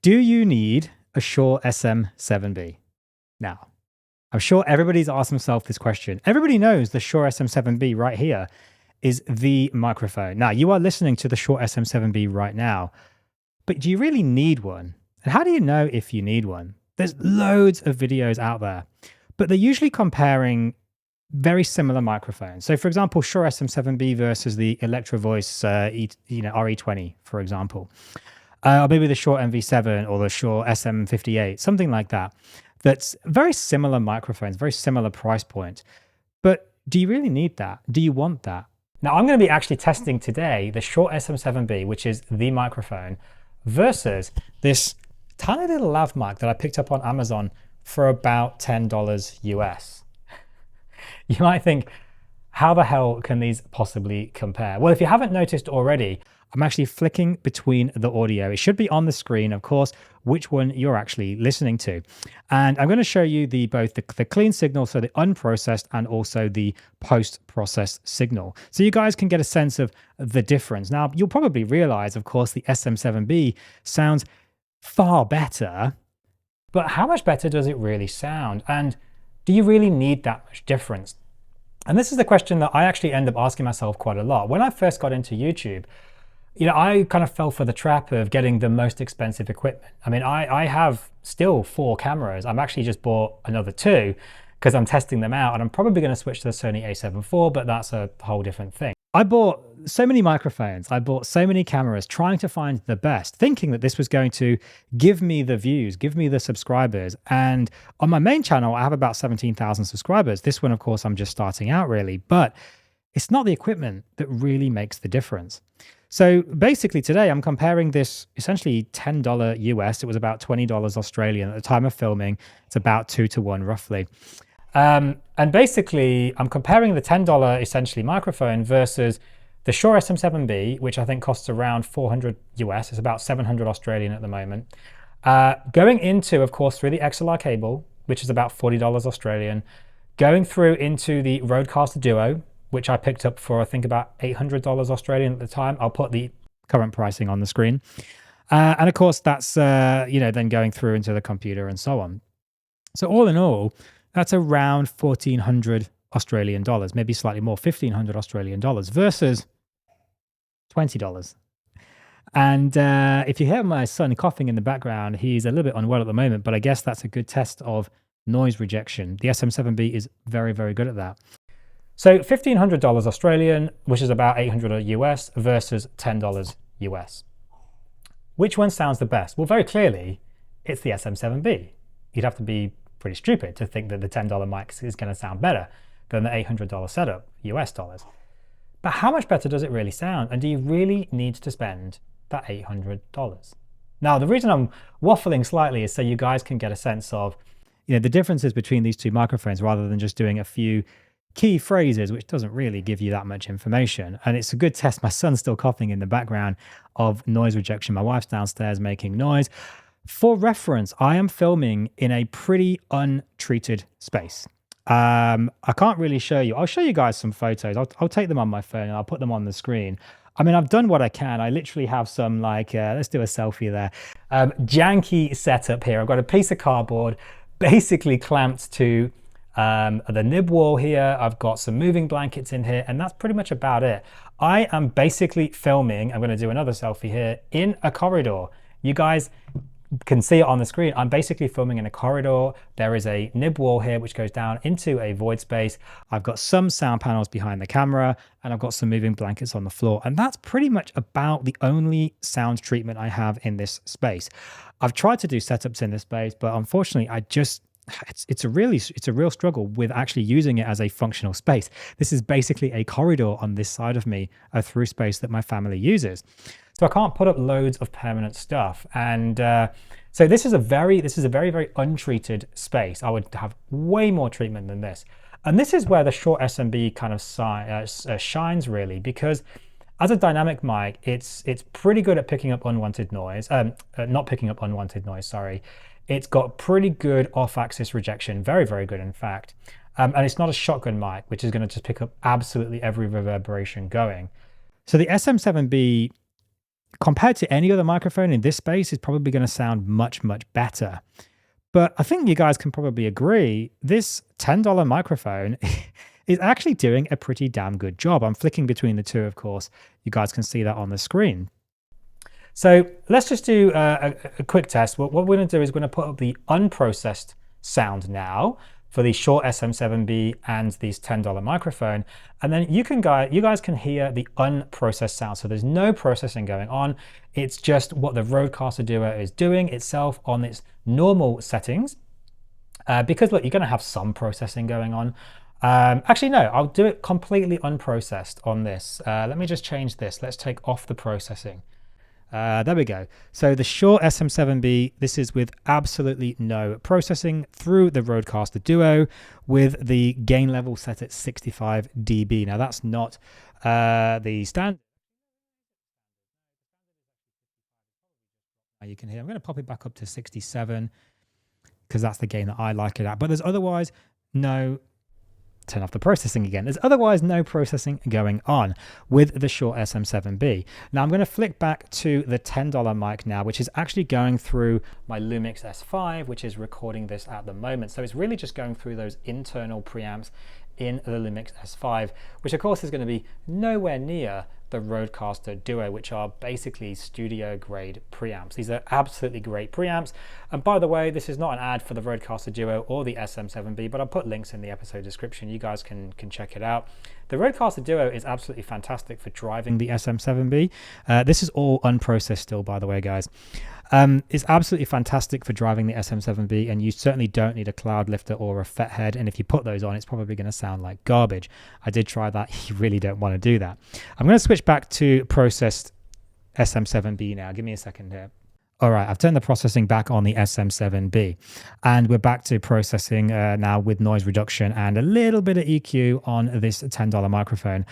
Do you need a Shure SM7B? Now, I'm sure everybody's asked themselves this question. Everybody knows the Shure SM7B right here is the microphone. Now, you are listening to the Shure SM7B right now, but do you really need one? And how do you know if you need one? There's loads of videos out there, but they're usually comparing very similar microphones. So, for example, Shure SM7B versus the Electro Voice RE20, for example. Or maybe the Shure MV7 or the Shure SM58, something like that. That's very similar microphones, very similar price point. But do you really need that? Do you want that? Now, I'm going to be actually testing today the Shure SM7B, which is the microphone, versus this tiny little lav mic that I picked up on Amazon for about $10 US. You might think, how the hell can these possibly compare? Well, if you haven't noticed already, I'm actually flicking between the audio. It should be on the screen, of course, which one you're actually listening to. And I'm going to show you both the clean signal, so the unprocessed, and also the post-processed signal. So you guys can get a sense of the difference. Now, you'll probably realize, of course, the SM7B sounds far better, but how much better does it really sound? And do you really need that much difference? And this is the question that I actually end up asking myself quite a lot. When I first got into YouTube, I kind of fell for the trap of getting the most expensive equipment. I mean, I have still 4 cameras. I'm actually just bought another 2 because I'm testing them out, and I'm probably going to switch to the Sony a7 IV, but that's a whole different thing. I bought so many microphones. I bought so many cameras trying to find the best, thinking that this was going to give me the views, give me the subscribers. And on my main channel, I have about 17,000 subscribers. This one, of course, I'm just starting out really, but it's not the equipment that really makes the difference. So basically today I'm comparing this essentially $10 US. It was about $20 Australian at the time of filming. It's about 2 to 1 roughly. And basically I'm comparing the $10 essentially microphone versus the Shure SM7B, which I think costs around 400 US. It's about 700 Australian at the moment. Going into, of course, through the XLR cable, which is about $40 Australian, going through into the Rodecaster Duo, which I picked up for, I think, about $800 Australian at the time. I'll put the current pricing on the screen. And of course, that's, then going through into the computer and so on. So all in all, that's around 1,400 Australian dollars, maybe slightly more, 1,500 Australian dollars versus $20. And if you hear my son coughing in the background, he's a little bit unwell at the moment, but I guess that's a good test of noise rejection. The SM7B is very, very good at that. So $1,500 Australian, which is about 800 US versus $10 US. Which one sounds the best? Well, very clearly, it's the SM7B. You'd have to be pretty stupid to think that the $10 mic is going to sound better than the $800 setup, US dollars. But how much better does it really sound? And do you really need to spend that $800? Now, the reason I'm waffling slightly is so you guys can get a sense of the differences between these two microphones rather than just doing a few key phrases, which doesn't really give you that much information. And it's a good test. My son's still coughing in the background of noise rejection. My wife's downstairs making noise. For reference, I am filming in a pretty untreated space. I can't really show you. I'll show you guys some photos. I'll take them on my phone and I'll put them on the screen. I mean, I've done what I can. I literally have some let's do a selfie there. Janky setup here. I've got a piece of cardboard basically clamped to the nib wall here. I've got some moving blankets in here, and that's pretty much about it. I am basically filming, I'm going to do another selfie here, in a corridor. You guys can see it on the screen. I'm basically filming in a corridor. There is a nib wall here which goes down into a void space. I've got some sound panels behind the camera, and I've got some moving blankets on the floor. And that's pretty much about the only sound treatment I have in this space. I've tried to do setups in this space, but unfortunately it's a real struggle with actually using it as a functional space. This is basically a corridor on this side of me, a through space that my family uses. So I can't put up loads of permanent stuff. And so this is a very, very untreated space. I would have way more treatment than this. And this is where the Shure SMB kind of shines really, because as a dynamic mic, it's pretty good at picking up unwanted noise, not picking up unwanted noise, sorry. It's got pretty good off-axis rejection, very, very good in fact. And it's not a shotgun mic, which is going to just pick up absolutely every reverberation going. So the SM7B compared to any other microphone in this space, is probably going to sound much, much better. But I think you guys can probably agree this $10 microphone is actually doing a pretty damn good job. I'm flicking between the two, of course. You guys can see that on the screen. So let's just do a quick test. What we're going to do is we're going to put up the unprocessed sound now for the Shure SM7B and this $10 microphone. And then you guys can hear the unprocessed sound. So there's no processing going on. It's just what the Rodecaster Duo is doing itself on its normal settings. Because look, you're going to have some processing going on. Actually, no, I'll do it completely unprocessed on this. Let me just change this. Let's take off the processing. There we go. So the Shure SM7B, this is with absolutely no processing through the Rodecaster Duo with the gain level set at 65 dB. Now that's not the standard. You can hear, I'm going to pop it back up to 67 because that's the gain that I like it at. But there's otherwise no, turn off the processing again. There's otherwise no processing going on with the Shure SM7B. Now I'm going to flick back to the $10 mic now, which is actually going through my Lumix S5, which is recording this at the moment. So it's really just going through those internal preamps in the Lumix S5, which of course is going to be nowhere near the Rodecaster Duo, which are basically studio grade preamps. These are absolutely great preamps. And by the way, this is not an ad for the Rodecaster Duo or the SM7B, but I'll put links in the episode description. You guys can check it out. The Rodecaster Duo is absolutely fantastic for driving the SM7B. This is all unprocessed still, by the way, guys. It's absolutely fantastic for driving the SM7B, and you certainly don't need a cloud lifter or a FET head, and if you put those on, it's probably going to sound like garbage. I did try that. You really don't want to do that. I'm going to switch back to processed SM7B now. Give me a second here. All right, I've turned the processing back on the SM7B, and we're back to processing now with noise reduction and a little bit of EQ on this $10 microphone.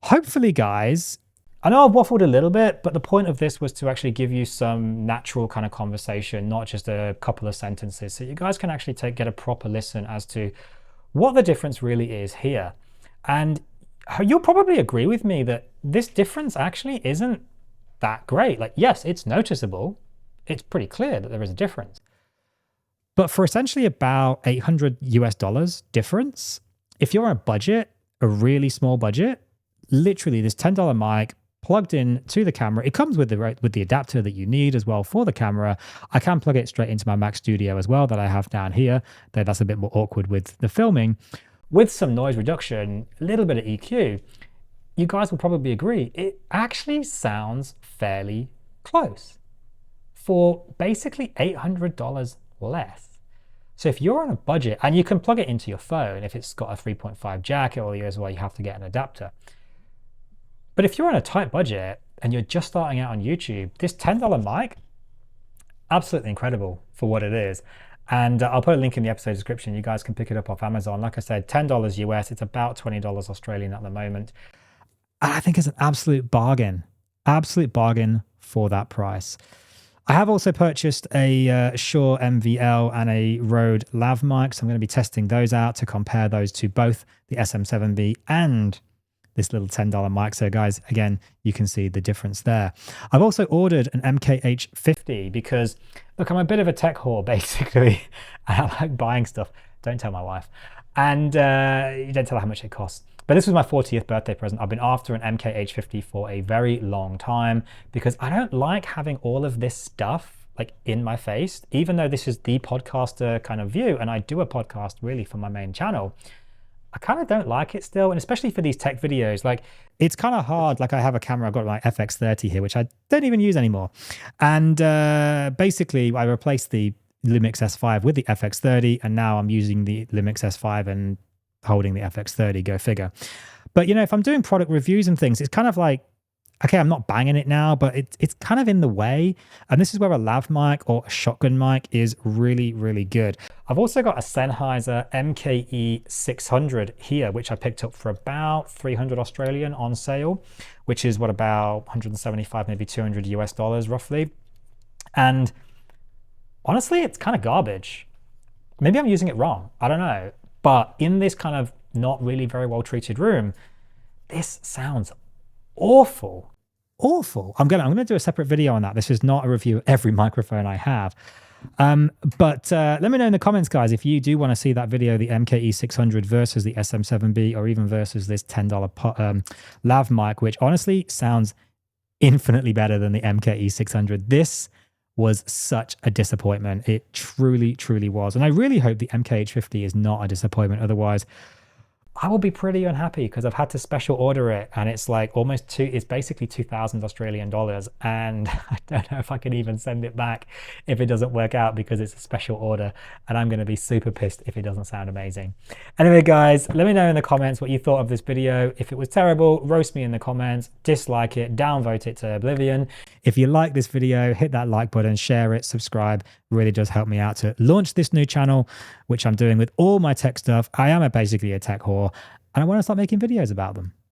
Hopefully, guys, I know I've waffled a little bit, but the point of this was to actually give you some natural kind of conversation, not just a couple of sentences, so you guys can actually get a proper listen as to what the difference really is here. And you'll probably agree with me that this difference actually isn't that great. Like, yes, it's noticeable. It's pretty clear that there is a difference. But for essentially about $800 US difference, if you're on a budget, a really small budget, literally this $10 mic plugged in to the camera. It comes with the adapter that you need as well for the camera. I can plug it straight into my Mac Studio as well that I have down here, though that's a bit more awkward with the filming. With some noise reduction, a little bit of EQ, you guys will probably agree, it actually sounds fairly close for basically $800 less. So if you're on a budget, and you can plug it into your phone, if it's got a 3.5 jack, or as well, you have to get an adapter. But if you're on a tight budget and you're just starting out on YouTube, this $10 mic, absolutely incredible for what it is. And I'll put a link in the episode description. You guys can pick it up off Amazon. Like I said, $10 US, it's about $20 Australian at the moment. And I think it's an absolute bargain for that price. I have also purchased a Shure MVL and a Rode Lav mic, so I'm going to be testing those out to compare those to both the SM7B and this little $10 mic. So guys, again, you can see the difference there. I've also ordered an MKH50 because, look, I'm a bit of a tech whore, basically. I like buying stuff. Don't tell my wife. And you don't tell her how much it costs. But this was my 40th birthday present. I've been after an MKH50 for a very long time because I don't like having all of this stuff like in my face, even though this is the podcaster kind of view, and I do a podcast really for my main channel. I kind of don't like it still, and especially for these tech videos, like it's kind of hard. Like I have a camera, I've got my FX30 here, which I don't even use anymore. And basically I replaced the Lumix S5 with the FX30, and now I'm using the Lumix S5 and holding the FX30, go figure. But you know, if I'm doing product reviews and things, it's kind of like, okay, I'm not banging it now, but it's kind of in the way. And this is where a lav mic or a shotgun mic is really, really good. I've also got a Sennheiser MKE 600 here, which I picked up for about 300 Australian on sale, which is what, about 175, maybe 200 US dollars roughly. And honestly, it's kind of garbage. Maybe I'm using it wrong, I don't know. But in this kind of not really very well treated room, this sounds awful. awful. I'm gonna do a separate video on that. This is not a review of every microphone I have. But let me know in the comments, guys, if you do want to see that video, the MKE600 versus the SM7B, or even versus this $10 lav mic, which honestly sounds infinitely better than the MKE600. This was such a disappointment. It truly, truly was. And I really hope the MKH50 is not a disappointment. Otherwise, I will be pretty unhappy because I've had to special order it, and it's like it's basically 2,000 Australian dollars. And I don't know if I can even send it back if it doesn't work out because it's a special order, and I'm going to be super pissed if it doesn't sound amazing. Anyway, guys, let me know in the comments what you thought of this video. If it was terrible, roast me in the comments, dislike it, downvote it to oblivion. If you like this video, hit that like button, share it, subscribe. It really does help me out to launch this new channel, which I'm doing with all my tech stuff. I am basically a tech whore, and I want to start making videos about them.